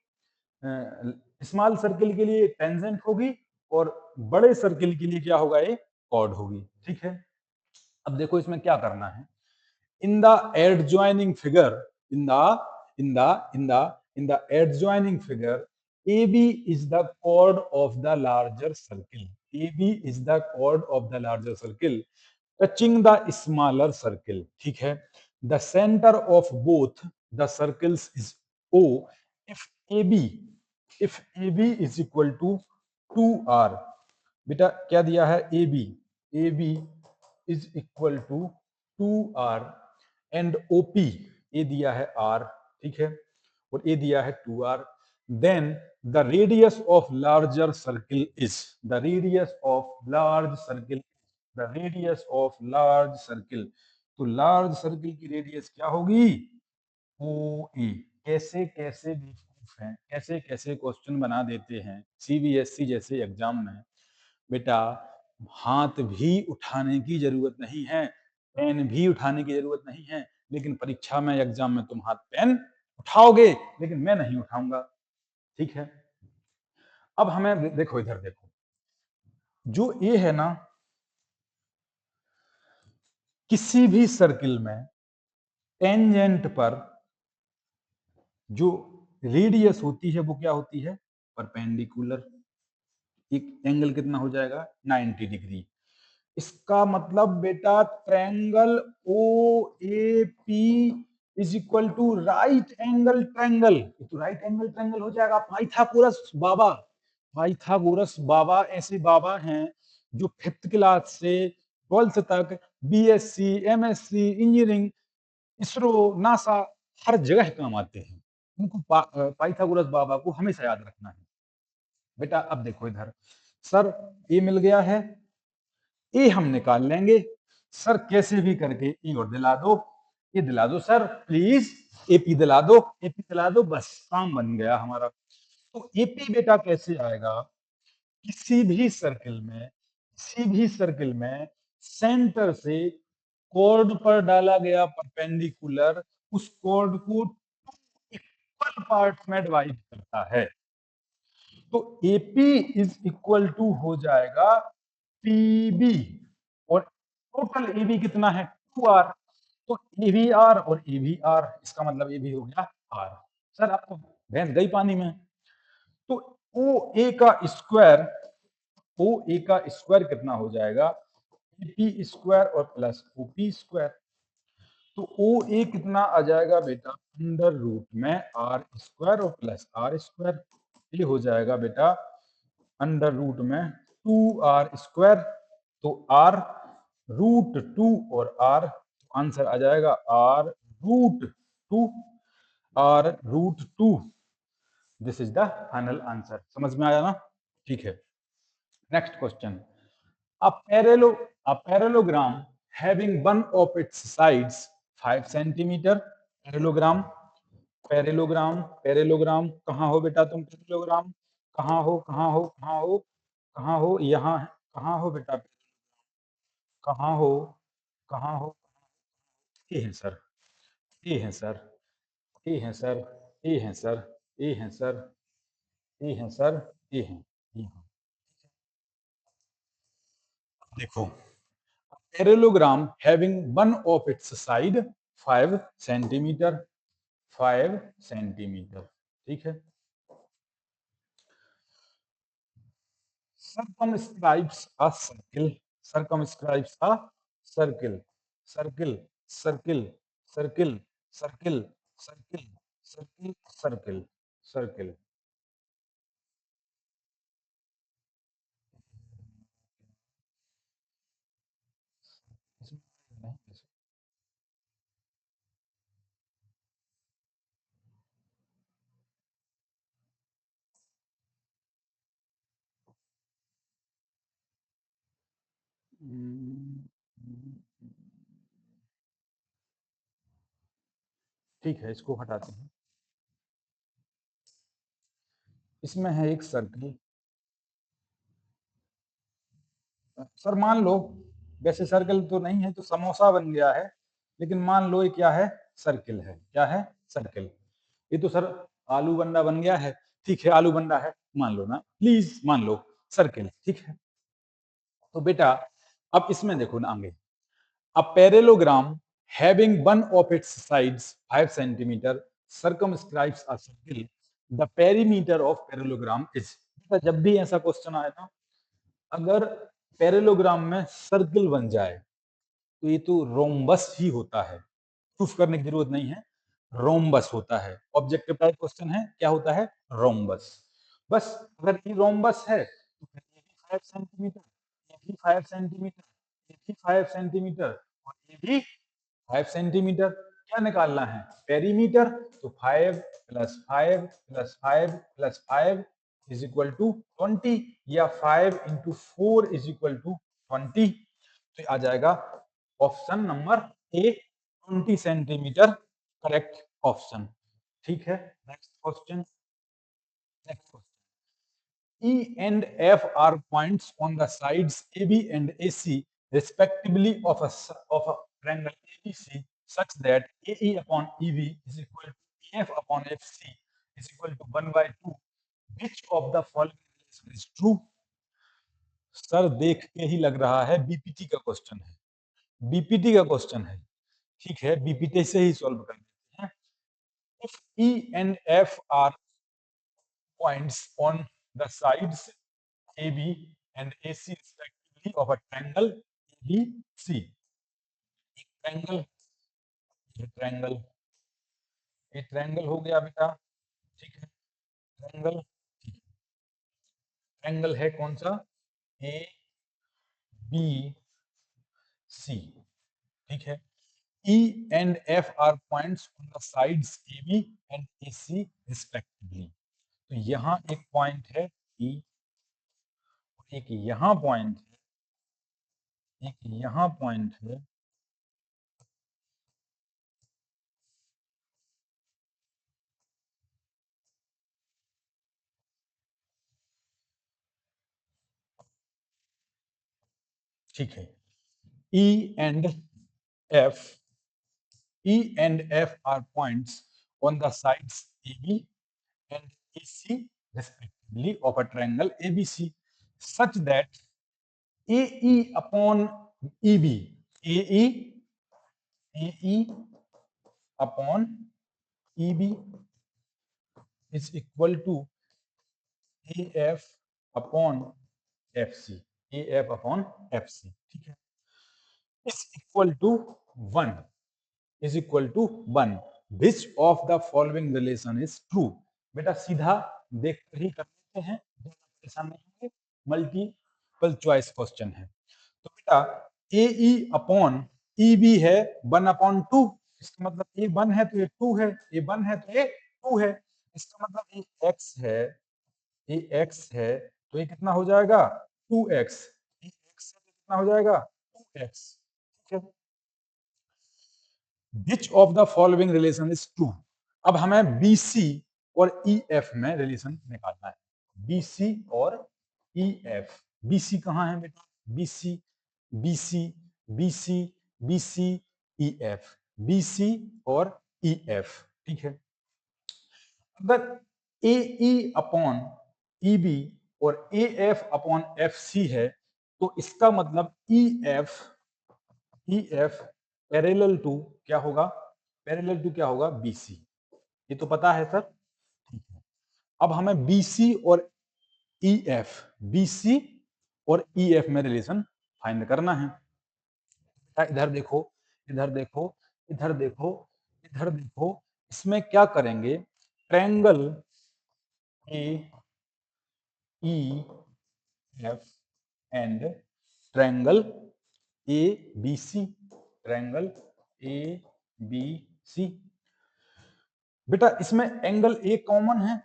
स्मॉल सर्किल के लिए टेंजेंट होगी, और बड़े सर्किल के लिए क्या होगा, ये कॉर्ड होगी। ठीक है, अब देखो इसमें क्या करना है। इन the adjoining figure, in the in the in the in the adjoining figure, AB is the chord of the larger circle. AB is the chord of the larger circle touching the smaller circle. ठीक है, the center of both the circles is O if AB is equal to 2R। बेटा क्या दिया है, AB is equal to 2R and OP ये दिया है R। ठीक है, और ये दिया है 2R। then the radius of larger circle is, the radius of large circle, the radius of large circle, तो लार्ज सर्किल की रेडियस क्या होगी, OA। कैसे कैसे बेवकूफ हैं, कैसे कैसे क्वेश्चन बना देते हैं सीबीएसई जैसे एग्जाम में। बेटा हाथ भी उठाने की जरूरत नहीं है, पेन भी उठाने की जरूरत नहीं है, लेकिन परीक्षा में एग्जाम में तुम हाथ पेन उठाओगे, लेकिन मैं नहीं उठाऊंगा। ठीक है, अब हमें देखो, इधर देखो, जो ए है ना, किसी भी सर्किल में टेंजेंट पर जो रेडियस होती है वो क्या होती है, परपेंडिकुलर। एक एंगल कितना हो जाएगा, 90 डिग्री। इसका मतलब बेटा triangle O A P is equal to right angle triangle, तो राइट एंगल ट्रायंगल हो जाएगा। पाइथागोरस बाबा ऐसे बाबा हैं जो 5th क्लास से 12th तक BSc, MSc, engineering, ISRO, NASA हर जगह काम आते हैं। उनको पाइथागोरस बाबा को हमेशा याद रखना है। बेटा अब देखो इधर, सर ये मिल गया है, ए हम निकाल लेंगे, सर कैसे भी करके ए और दिला दो, ये दिला दो सर प्लीज, एपी दिला दो, एपी दिला दो, बस काम बन गया हमारा। तो एपी बेटा कैसे आएगा, किसी भी सर्किल में, किसी भी सर्किल में सेंटर से कॉर्ड पर डाला गया परपेंडिकुलर उस कोड को इक्वल पार्ट्स में डिवाइड करता है। तो AP इज इक्वल टू हो जाएगा PB, और टोटल AB कितना है 2R। तो AVR और AVR, इसका मतलब AB हो गया R। सर आपको भैंस गई पानी में। तो OA का स्क्वायर, OA का स्क्वायर कितना हो जाएगा AP स्क्वायर और प्लस OP स्क्वायर। तो OA कितना आ जाएगा बेटा अंडर रूट में R स्क्वायर और प्लस R स्क्वायर। ये हो जाएगा बेटा अंडर रूट में 2R स्क्वायर। तो R √2 और R, आंसर आ जाएगा R√2, R√2। This is the final answer. समझ में आया ना? ठीक है, next question. A parallelogram having one of its sides 5 centimeter, parallelogram, parallelogram, parallelogram कहाँ हो बेटा तुम? पैरेलोग्राम कहाँ हो, कहाँ हो, कहाँ हो, कहाँ हो? यहाँ कहाँ हो बेटा? कहाँ हो, कहाँ हो? ये है सर, ये है सर, ये है सर, ये है सर, ये है सर, ये है सर, ये है, ये है। देखो, parallelogram having one of its side 5 centimetre, 5 centimetre, ठीक है। circumscribes a circle, circumscribes a circle, circle, circle, circle, circle, circle, circle, circle, circle। ठीक है, इसको हटाते हैं। इसमें है एक सर्कल। सर मान लो, वैसे सर्कल तो नहीं है तो समोसा बन गया है, लेकिन मान लो ये क्या है? सर्कल है। क्या है? सर्कल। ये तो सर आलू बंडा बन गया है। ठीक है, आलू बंडा है, मान लो ना, प्लीज मान लो सर्कल। ठीक है, तो बेटा अब इसमें देखो ना आगे, a parallelogram having one of its sides 5 centimeter circumscribes a circle, the perimeter of parallelogram is। बेटा जब भी ऐसा क्वेश्चन आए ना, अगर पैरेलोग्राम में सर्कल बन जाए तो ये तो रोम्बस ही होता है, प्रूफ करने की जरूरत नहीं है, रोम्बस होता है। ऑब्जेक्टिव टाइप क्वेश्चन है, क्या होता है? रोम्बस। बस अगर ये रोम्बस है तो फिर ये भी 5 सेंटीमीटर, ये भी 5 सेंटीमीटर, ये भी 5 सेंटीमीटर, और ये भी 5 सेंटीमीटर। क्या निकालना है? पेरीमीटर। तो 5 plus 5 plus 5 plus 5 is equal to 20, या 5 इंटू 4 इज इक्वल टू 20। तो आ जाएगा option number A, 20 centimetre, correct option. ठीक है, next question. Next question, E and F are points on the sides AB and AC respectively of a triangle ABC such that AE upon EB is equal to AF upon FC is equal to 1 by 2. Which of the following relation is true? Sir देख के ही लग रहा है BPT का question है, BPT का question है। ठीक है, बीपीटी से ही सॉल्व कर देते हैं। If E and F are points on the sides AB and AC respectively of a triangle ABC, एक ट्रायंगल, ये ट्रायंगल, ये ट्रायंगल हो गया बेटा। ठीक है, ट्रायंगल, ट्रायंगल है कौन सा? A B C. ठीक है, E and F are points on the sides AB and AC respectively। तो यहाँ एक पॉइंट है E, एक यहाँ पॉइंट है, एक यहाँ पॉइंट है, ठीक है। E and F E and F are points on the sides AB and AC respectively of a triangle ABC such that AE upon EB, AE, AE upon EB is equal to AF upon FC, AF upon FC, ठीक है, is equal to 1, is equal to 1. Which of the following relation is true? बेटा सीधा देख कर ही कर लेते हैं, परेशान नहीं होंगे, मल्टीपल चॉइस क्वेश्चन है। तो बेटा ए ई अपॉन ई बी है 1/2, इसका मतलब ए 1 है तो ये 2 है, ए 1 है तो ये 2 है, इसका मतलब ये एक्स है, ये एक्स है तो ये कितना हो जाएगा 2x, ये एक्स है तो कितना हो जाएगा 2x, ठीक है। Which of the following relation is true? अब हमें BC और EF में रिलेशन निकालना है, BC और EF। BC कहाँ है बेटा, BC, BC, BC, BC, EF, BC और EF, ठीक है। अगर AE अपॉन EB और AF अपॉन FC है तो इसका मतलब EF पैरेलल टू क्या होगा, पैरेलल टू क्या होगा BC, ये तो पता है सर, ठीक है। अब हमें BC और EF, BC और EF में रिलेशन फाइंड करना है। इधर देखो, इधर देखो, इधर देखो, इधर देखो, इसमें क्या करेंगे, triangle AEF and triangle ABC, triangle ABC। बेटा इसमें एंगल ए कॉमन है,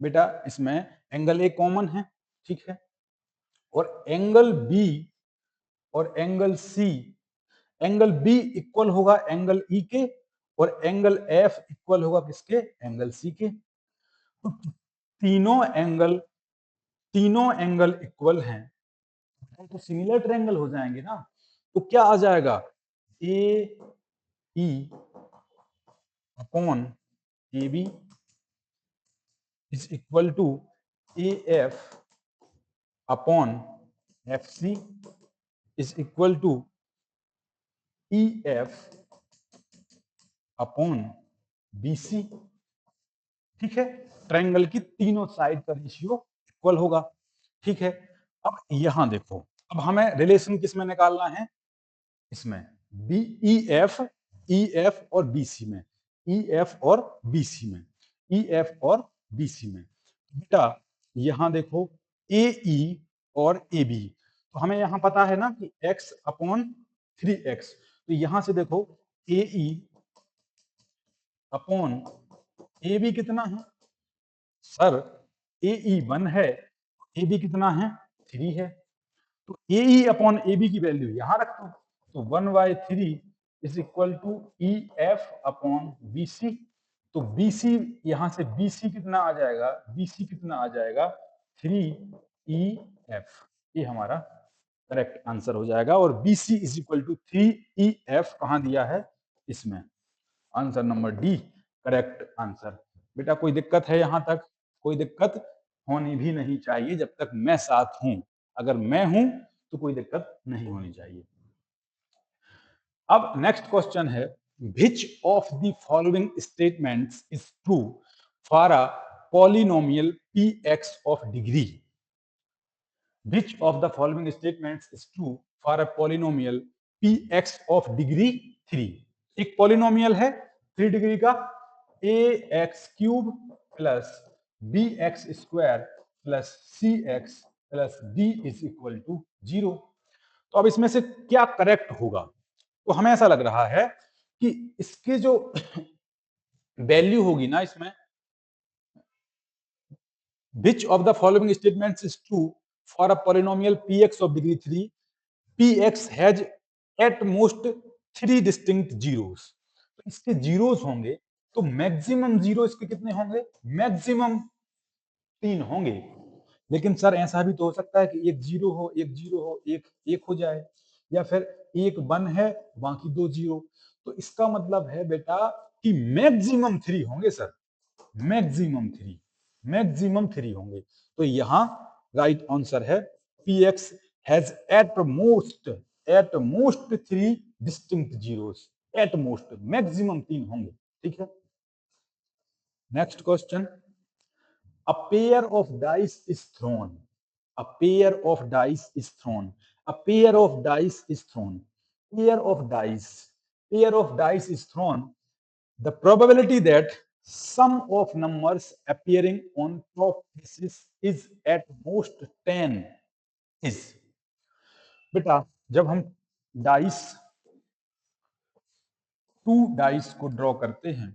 बेटा इसमें एंगल ए कॉमन है, ठीक है, और एंगल बी और angle C, angle B equal होगा एंगल ई के और एंगल एफ इक्वल होगा किसके, एंगल सी के। तो तीनों एंगल इक्वल हैं तो सिमिलर ट्रायंगल हो जाएंगे ना, तो क्या आ जाएगा A E upon A B is equal to AF upon FC is equal to EF upon BC, ठीक है। ट्रायंगल की तीनों साइड का रेशियो इक्वल होगा, ठीक है। अब यहां देखो, अब हमें रिलेशन किसमें निकालना है, इसमें बी ई एफ और बीसी में, ई एफ और बीसी में, ई एफ और बीसी में। बेटा यहां देखो ए ई और ए बी, तो हमें यहां पता है ना कि x अपॉन 3x, तो यहां से देखो ए ई अपॉन ए बी कितना है, सर ए ई 1 है, ए बी कितना है 3 है, तो A E upon A B की वैल्यू यहां रख दो, तो 1/3 is equal to E F upon B C, तो बी सी यहां से बी सी कितना आ जाएगा, बी सी कितना आ जाएगा 3EF, ये हमारा करेक्ट आंसर हो जाएगा। और B C is equal to 3EF कहां दिया है, इसमें, answer number D correct answer. बेटा कोई दिक्कत है यहां तक, कोई दिक्कत होनी भी नहीं चाहिए जब तक मैं साथ हूं, अगर मैं हूं तो कोई दिक्कत नहीं होनी चाहिए। अब नेक्स्ट क्वेश्चन है, which of the following statements is true for a polynomial px of degree? Which of the following statements is true for a polynomial px of degree 3? एक पॉलिनोमियल है 3 डिग्री का, ax³ plus bx² plus cx plus d is equal to 0। तो अब इसमें से क्या correct होगा, तो हमें ऐसा लग रहा है कि इसके जो वैल्यू होगी ना इसमें, which of the following statements is true for a polynomial px of degree 3? px has at most 3 distinct zeros, तो इसके जीरोस होंगे तो मैक्सिमम जीरो इसके कितने होंगे, मैक्सिमम 3 होंगे। लेकिन सर ऐसा भी तो हो सकता है कि एक जीरो हो, एक जीरो हो, एक हो जाए, या फिर एक 1 है बाकी 2 जीरो। तो इसका मतलब है बेटा कि मैक्सिमम 3 होंगे सर, मैक्सिमम 3 होंगे। तो यहां राइट आंसर है px has at most 3 distinct zeros, at most, maximum 3 होंगे। ठीक है, next question, a pair of dice is thrown, a pair of dice is thrown, a pair of dice is thrown, pair of dice is thrown, the probability that sum of numbers appearing on top pieces is at most 10 is, बेटा जब हम dice 2 dice को draw करते हैं,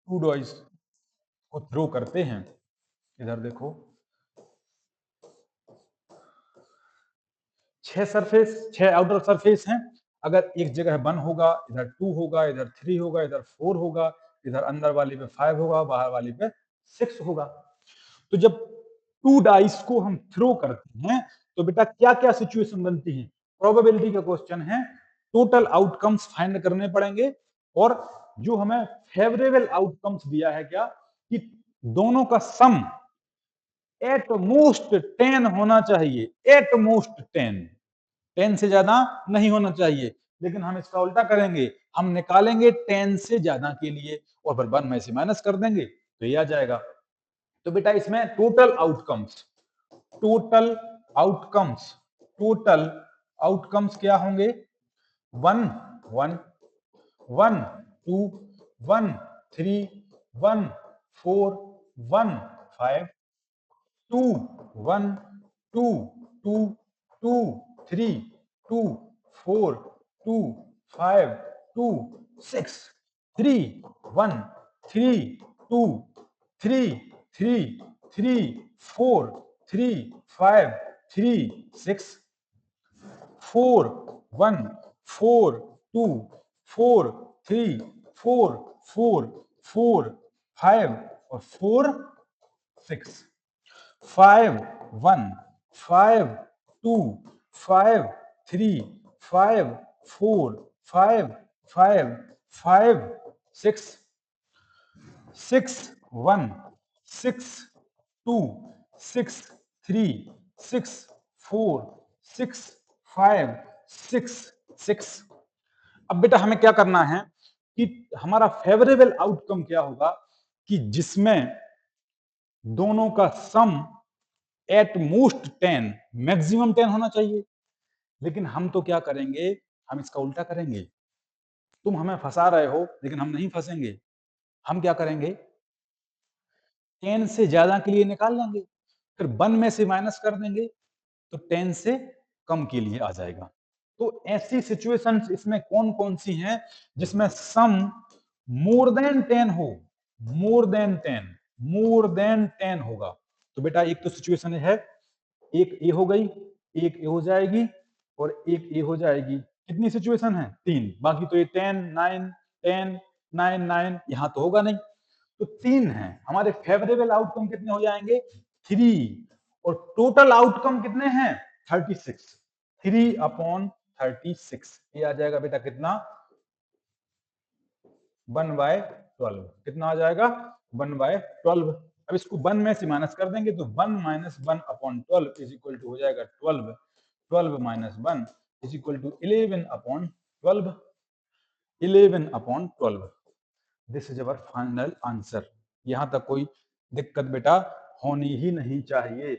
2 dice को throw करते हैं, इधर देखो 6 आउटर सरफेस हैं, अगर एक जगह 1 होगा, इधर 2 होगा, इधर 3 होगा, इधर 4 होगा, इधर अंदर वाली पे 5 होगा, बाहर वाली पे 6 होगा। तो जब 2 डाइस को हम थ्रो करते हैं तो बेटा क्या क्या सिचुएशन बनती है, प्रोबेबिलिटी का क्वेश्चन है, टोटल आउटकम्स फाइंड करने पड़ेंगे, और जो हमें फेवरेबल आउटकम्स दिया है क्या कि दोनों का सम एट मोस्ट 10 होना चाहिए, एट मोस्ट 10 से ज्यादा नहीं होना चाहिए। लेकिन हम इसका उल्टा करेंगे, हम निकालेंगे 10 से ज्यादा के लिए और फिर 1 में से माइनस कर देंगे तो ये आ जाएगा। तो बेटा इसमें टोटल आउटकम्स क्या होंगे, 1 1 1 2 1 3 1 4 1 5 2 1 2 2 2 3 2 4 2 5 2 6 3 1 3 2 3 3 3 4 3 5 3 6 4 1 4 2 4 3 4 4 4 5 और 4 6 5 1 5 2 5 3 5 4 5 5 5 6 6 1 6 2 6 3 6 4 6 5 6 6। अब बेटा हमें क्या करना है कि हमारा फेवरेबल आउटकम क्या होगा कि जिसमें दोनों का सम एट मोस्ट 10, मैक्सिमम 10 होना चाहिए। लेकिन हम तो क्या करेंगे, हम इसका उल्टा करेंगे, तुम हमें फंसा रहे हो लेकिन हम नहीं फंसेंगे। हम क्या करेंगे, 10 से ज्यादा के लिए निकाल लेंगे, फिर 1 में से माइनस कर देंगे तो 10 से कम के लिए आ जाएगा। तो ऐसी सिचुएशंस इसमें कौन कौन सी हैं जिसमें सम मोर देन 10 हो, मोर देन 10 होगा। तो बेटा एक तो सिचुएशन है, एक ए हो गई, एक ए हो जाएगी और एक ए हो जाएगी। कितनी सिचुएशन है, 3, बाकी तो ये 10 9 10 9 9 यहां तो होगा नहीं, तो 3 है। हमारे फेवरेबल आउटकम कितने हो जाएंगे, 3, और टोटल आउटकम कितने हैं, 36, 3/36। ये आ जाएगा बेटा कितना, 1/12। कितना आ जाएगा, 1/12। अब इसको 1 में से माइनस कर देंगे तो 1 - 1/12 इज इक्वल टू हो जाएगा 12, 12 - 1 is equal to 11/12, 11/12। This is our final answer. यहां तक कोई दिक्कत बेटा होनी ही नहीं चाहिए।